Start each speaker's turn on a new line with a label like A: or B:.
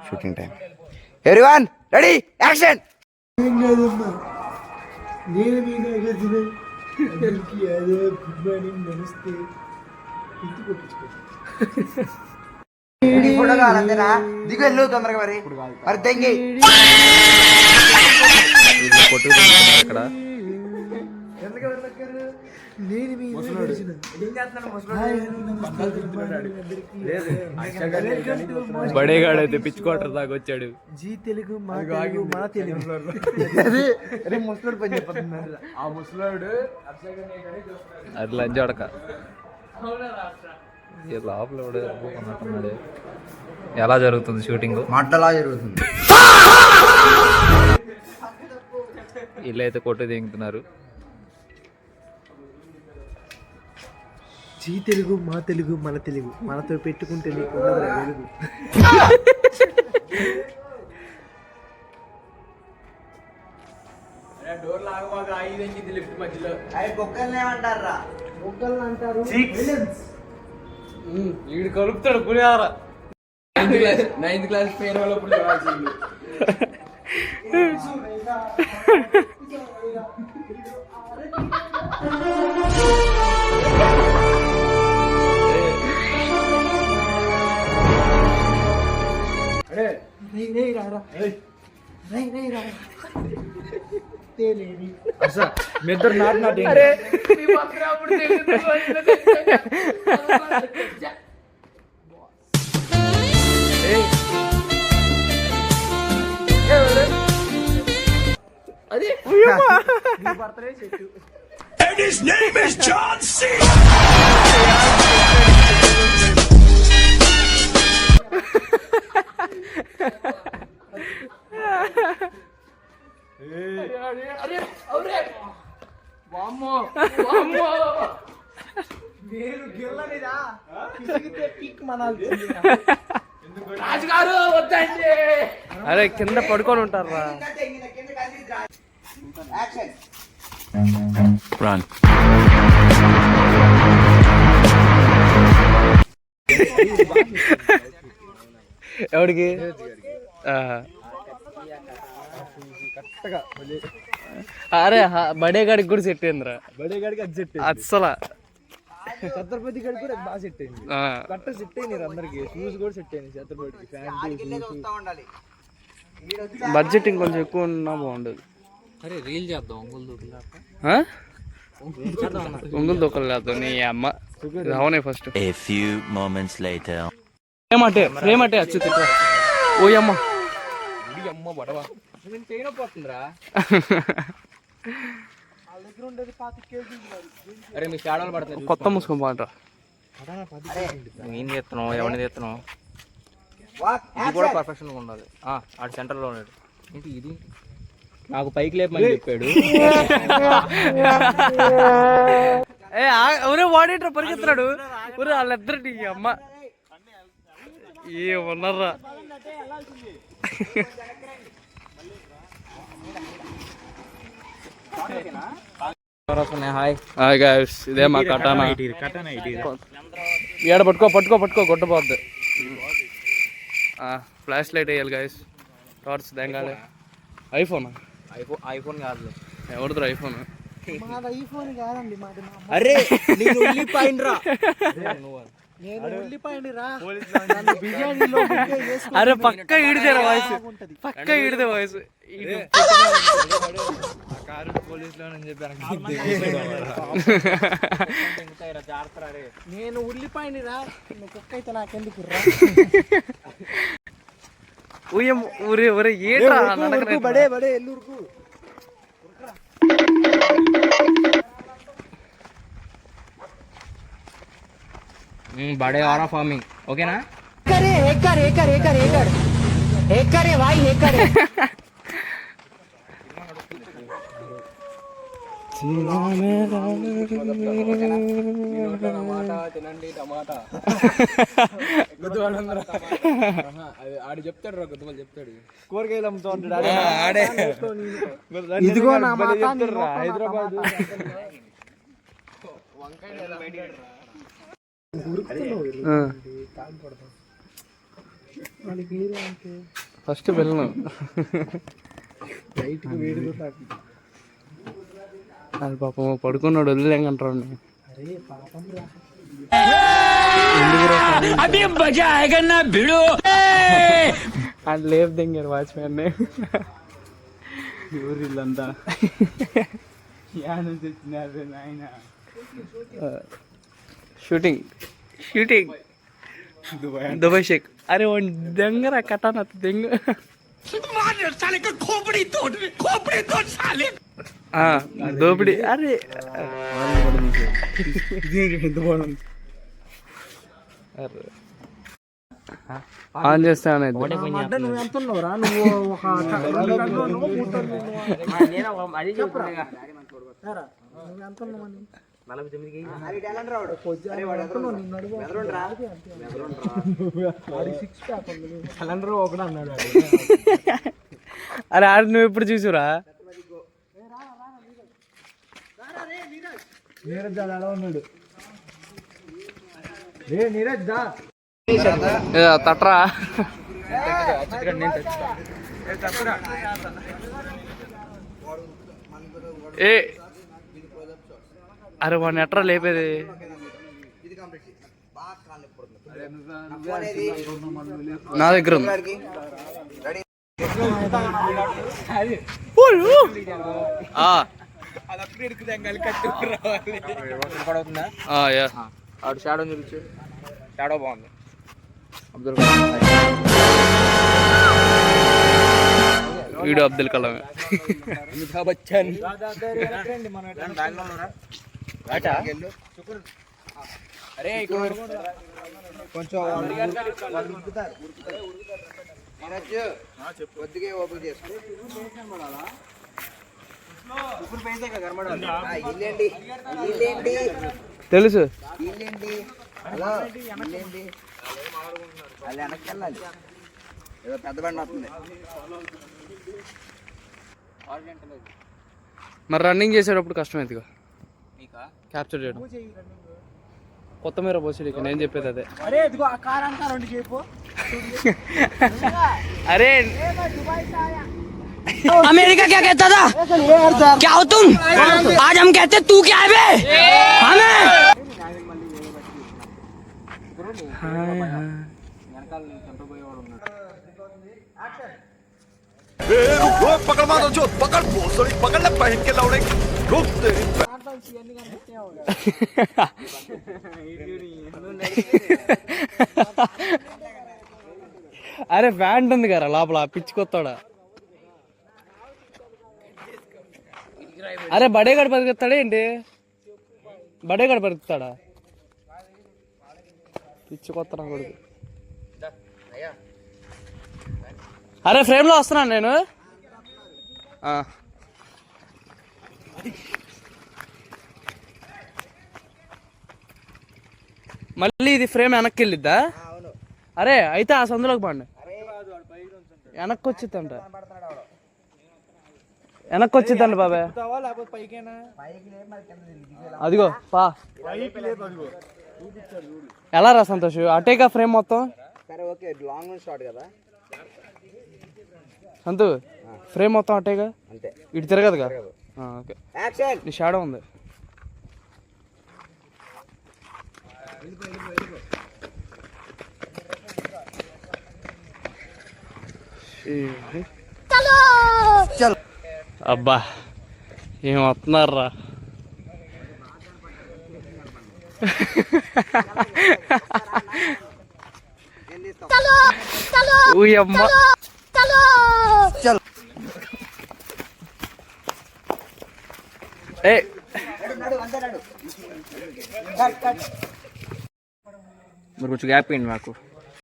A: Shooting time. Everyone ready action.
B: నేను మీద అందరికీ అదే గుడ్ మార్నింగ్ నమస్తే ఇంటి కొట్టించుకో
A: ఫోటో కావాలంతేనా? దిగు వెళ్ళు తొందరగా. మరి మరి తెంగి
C: ఇక్కడ బడేగాడు అయితే పిచ్ క్వార్టర్ దాకా వచ్చాడు.
B: జీ తెలుగు మా తెలుగు మా తెలుగు ముసలాడు పని చెప్పతున్నారు. ఆ ముసలాడు
C: అది లంచడక లోపల ఉన్నట్టున్నాడు. ఎలా జరుగుతుంది షూటింగ్?
A: మాటలా జరుగుతుంది.
C: వీళ్ళైతే కొట్టు దిగుతున్నారు.
B: జీ తెలుగు మా తెలుగు మన తెలుగు మనతో పెట్టుకుంటే నీకు వెలుగు.
C: వీడు కలుపుతాడు పులిహార.
D: 9th క్లాస్ పేరు వల్ల
B: మీ ఇద్దరు not
E: And his name is John C.
C: అరే కింద పడుకొని ఉంటారా? ఎవడికి? అరే బడేగాడికి కూడా సెట్ అయిందిరా.
B: బడేగాడికి అది సెట్
C: అస్సలు
B: ఛత్రపతి గారికి కూడా బాగా సెట్ అయింది. కట్ట సెట్ అయింది అందరికి. షూస్ కూడా సెట్ అయింది ఛత్రపతికి.
C: బడ్జెట్ ఇంకొంచెం ఎక్కువ ఉన్నా బాగుండదు.
D: అరే రీల్ చేద్దాం.
C: ఒంగులు దొక్కలు చేద్దాం. నీ అమ్మ రావనే ఫస్ట్. ఫ్రేమ్ అంటే వచ్చి తిట్రా. ఓ అమ్మ
D: అమ్మ బడవా పోతుందిరా. అరే మీ షాడోలు పడతాయి.
C: కొత్త ముసుకొని పాట
D: ఏం చేస్తున్నావు? ఎవరిని చేస్తున్నావు? ఇది కూడా పర్ఫెక్షన్ ఉండాలి. ఆడు సెంటర్లో ఉన్నాడు. ఏంటి ఇది? నాకు పైకి లేపమని చెప్పాడు.
C: ఊరే వాడేట్రా పరిగెత్తున్నాడు. ఊరే వాళ్ళిద్దరు నీ అమ్మ ఏమన్నారా?
D: హాయ్
C: హాయ్ గైస్, ఇదే మా కటానా. ఏడ పట్టుకో పట్టుకో పట్టుకో కొట్టబోద్దు. ఫ్లాష్ లైట్ వేయాలి గైస్. టార్చ్ దెంగాలి. ఐఫోన్
D: ఐఫోన్ కాదు.
C: ఎవరిద్రు ఐఫోన్?
B: ఐఫోన్ కాదండి.
D: అరే నేను ఉల్లిపాయరా.
C: అరే పక్క ఈడిదేరా వాయిస్. పక్క ఈడిదే వాయిస్.
B: నేను ఉల్లిపాయని రా. కుక్క అయితే నాకెందుకు రా?
C: ఊరే ఊరే ఏట్రా
B: బడే బడే ఎల్లూరుకు.
D: बड़े और फार्मिंग ओके ना?
F: करे एकर एकर एकर एकर एकर है भाई एकर है.
D: టమాటా ఆడు చెప్తాడు రా. కొద్దిగా చెప్తాడు.
B: కూరగాయలు అమ్ముతూ ఉంటాడు ఆడే. ఇదిగో నా మాట హైదరాబాద్ వంకాయ
C: ఫస్ట్ వెళ్ళను. అది పాపం పడుకున్నాడు, వదిలేంకంటారు. అది లేపు దింగారు వాచ్మెన్.
B: ఊరిల్లంతా తెచ్చినారు నాయన.
C: షూటింగ్ దుబాయ్ షేక్. అరే వన్ దెంగరా కటాన దెంగ. దోపిడి. అరే ఆన్ చేస్తాను.
B: నువ్వు ఎంత ఉన్నావురా? నువ్వు ఒక ఒకడు అన్నాడు.
C: అరే ఆడు నువ్వు ఎప్పుడు చూసురా?
B: నీరజ్ అలా ఉన్నాడు. నీరజ్ దా
C: తట్రా. ఏ అరే వాడిని ఎట్రా లేపేది? నా దగ్గర ఉంది.
D: ఆడు షాడో చూపించు. షాడో బాగుంది.
C: వీడు అబ్దుల్ కలాం.
D: అమితాబ్ బచ్చన్. అరే
A: కొంచెం కొద్దిగా ఓపెన్ చేసుకో.
C: తెలుసు.
A: హలో అది వెనక్కి వెళ్ళాలి. ఏదో పెద్ద బండి వస్తుంది.
C: మరి రన్నింగ్ చేసేటప్పుడు కష్టమైందిగా క్యాప్చర్ చేయడం. కొత్తిమీర పోసి నేను చెప్పేది అదే. అరే
F: अमेरिका क्या कहता था? क्या हो तुम? आज हम कहते तू क्या है बे? हमें
E: पकड़ मारो जो पकड़ भोसड़ी पकड़ ले पहन के लौड़े रुक तेरी.
C: అరే ప్యాంట్ ఉంది కదా లోపల, పిచ్చుకొత్తాడా? అరే బడేగాడు బతుకుతాడా ఏంటి? బడేగాడు బతుకుతాడా? పిచ్చుకొత్తా కొడుకు. అరే ఫ్రేమ్ లో వస్తున్నాను నేను. మళ్ళీ ఇది ఫ్రేమ్ వెనక్కి వెళ్ళిద్దా? అరే అయితే ఆ సందులోకి పండి. వెనక్కి వచ్చిద్దంట. వెనక్కి వచ్చిద్దండి బాబాయ్. అదిగో పా. ఎలా రా సంతోష్? అటేగా ఫ్రేమ్ మొత్తం. సంతు ఫ్రేమ్ మొత్తం అటేగా, ఇటు తిరగదుగా. ఓకే నీ షాడో ఉంది. అబ్బా ఏం వస్తున్నారా? ఊయమ్మ. ఏ
D: మరి కొంచెం గ్యాప్ ఇవ్వండి మాకు.